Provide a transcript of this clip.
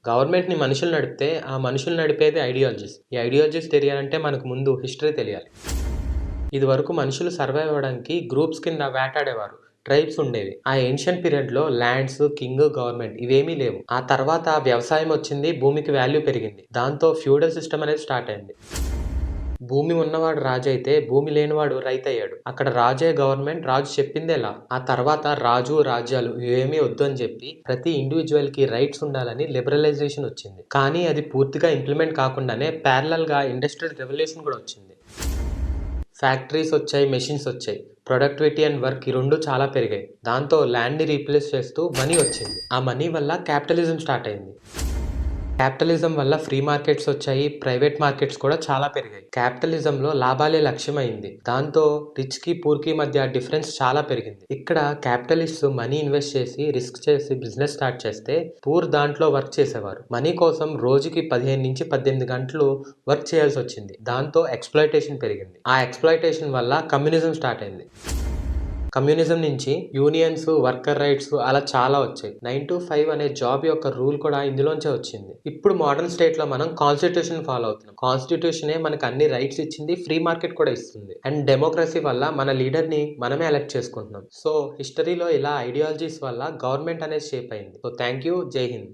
గవర్నమెంట్‌ని మనుషులు నడిపితే, ఆ మనుషులు నడిపేది ఐడియాలజీస్. ఈ ఐడియాలజీస్ తెలియాలంటే మనకు ముందు హిస్టరీ తెలియాలి. ఇదివరకు మనుషులు సర్వైవ్ అవ్వడానికి గ్రూప్స్ కింద వేటాడేవారు. ట్రైబ్స్ ఉండేవి. ఆ ఏన్షియంట్ పీరియడ్‌లో ల్యాండ్స్, కింగ్, గవర్నమెంట్ ఇవేమీ లేవు. ఆ తర్వాత వ్యవసాయం వచ్చింది. భూమికి వాల్యూ పెరిగింది. దాంతో ఫ్యూడల్ సిస్టమ్ అనేది స్టార్ట్ అయింది. భూమి ఉన్నవాడు రాజైతే, భూమి లేనివాడు రైతయ్యాడు. అక్కడ రాజే గవర్నమెంట్, రాజు చెప్పిందే లా. ఆ తర్వాత రాజు, రాజ్యాలు ఇవేమీ వద్దు అని చెప్పి ప్రతి ఇండివిడ్యువల్‌కి రైట్స్ ఉండాలని లిబరలైజేషన్ వచ్చింది. కానీ అది పూర్తిగా ఇంప్లిమెంట్ కాకుండానే ప్యారలల్‌గా ఇండస్ట్రియల్ రెవల్యూషన్ కూడా వచ్చింది. ఫ్యాక్టరీస్ వచ్చాయి, మెషిన్స్ వచ్చాయి. ప్రొడక్టివిటీ అండ్ వర్క్ ఈ 2 చాలా పెరిగాయి. దాంతో ల్యాండ్‌ని రీప్లేస్ చేస్తూ మనీ వచ్చింది. ఆ మనీ వల్ల క్యాపిటలిజం స్టార్ట్ అయింది. క్యాపిటలిజం వల్ల ఫ్రీ మార్కెట్స్ వచ్చాయి. ప్రైవేట్ మార్కెట్స్ కూడా చాలా పెరిగాయి. క్యాపిటలిజంలో లాభాలే లక్ష్యమైంది. దాంతో రిచ్‌కి, పూర్‌కి మధ్య డిఫరెన్స్ చాలా పెరిగింది. ఇక్కడ క్యాపిటలిస్ట్స్ మనీ ఇన్వెస్ట్ చేసి, రిస్క్ చేసి బిజినెస్ స్టార్ట్ చేస్తే, పూర్ దాంట్లో వర్క్ చేసేవారు. మనీ కోసం రోజుకి 15-18 గంటలు వర్క్ చేయాల్సొచ్చింది. దాంతో ఎక్స్‌ప్లాయిటేషన్ పెరిగింది. ఆ ఎక్స్‌ప్లాయిటేషన్ వల్ల కమ్యూనిజం స్టార్ట్ అయింది. కమ్యూనిజం నుంచి యూనియన్స్, వర్కర్ రైట్స్ అలా చాలా వచ్చాయి. 9-5 అనే జాబ్ యొక్క రూల్ కూడా ఇందులోంచే వచ్చింది. ఇప్పుడు మోడర్న్ స్టేట్‌లో మనం కాన్స్టిట్యూషన్ ఫాలో అవుతున్నాం. కాన్స్టిట్యూషనే మనకు అన్ని రైట్స్ ఇచ్చింది. ఫ్రీ మార్కెట్ కూడా ఇస్తుంది. అండ్ డెమోక్రసీ వల్ల మన లీడర్‌ని మనమే ఎలక్ట్ చేసుకుంటున్నాం. సో హిస్టరీలో ఇలా ఐడియాలజీస్ వల్ల గవర్నమెంట్ అనేది షేప్ అయింది. So thank you. జై హింద్.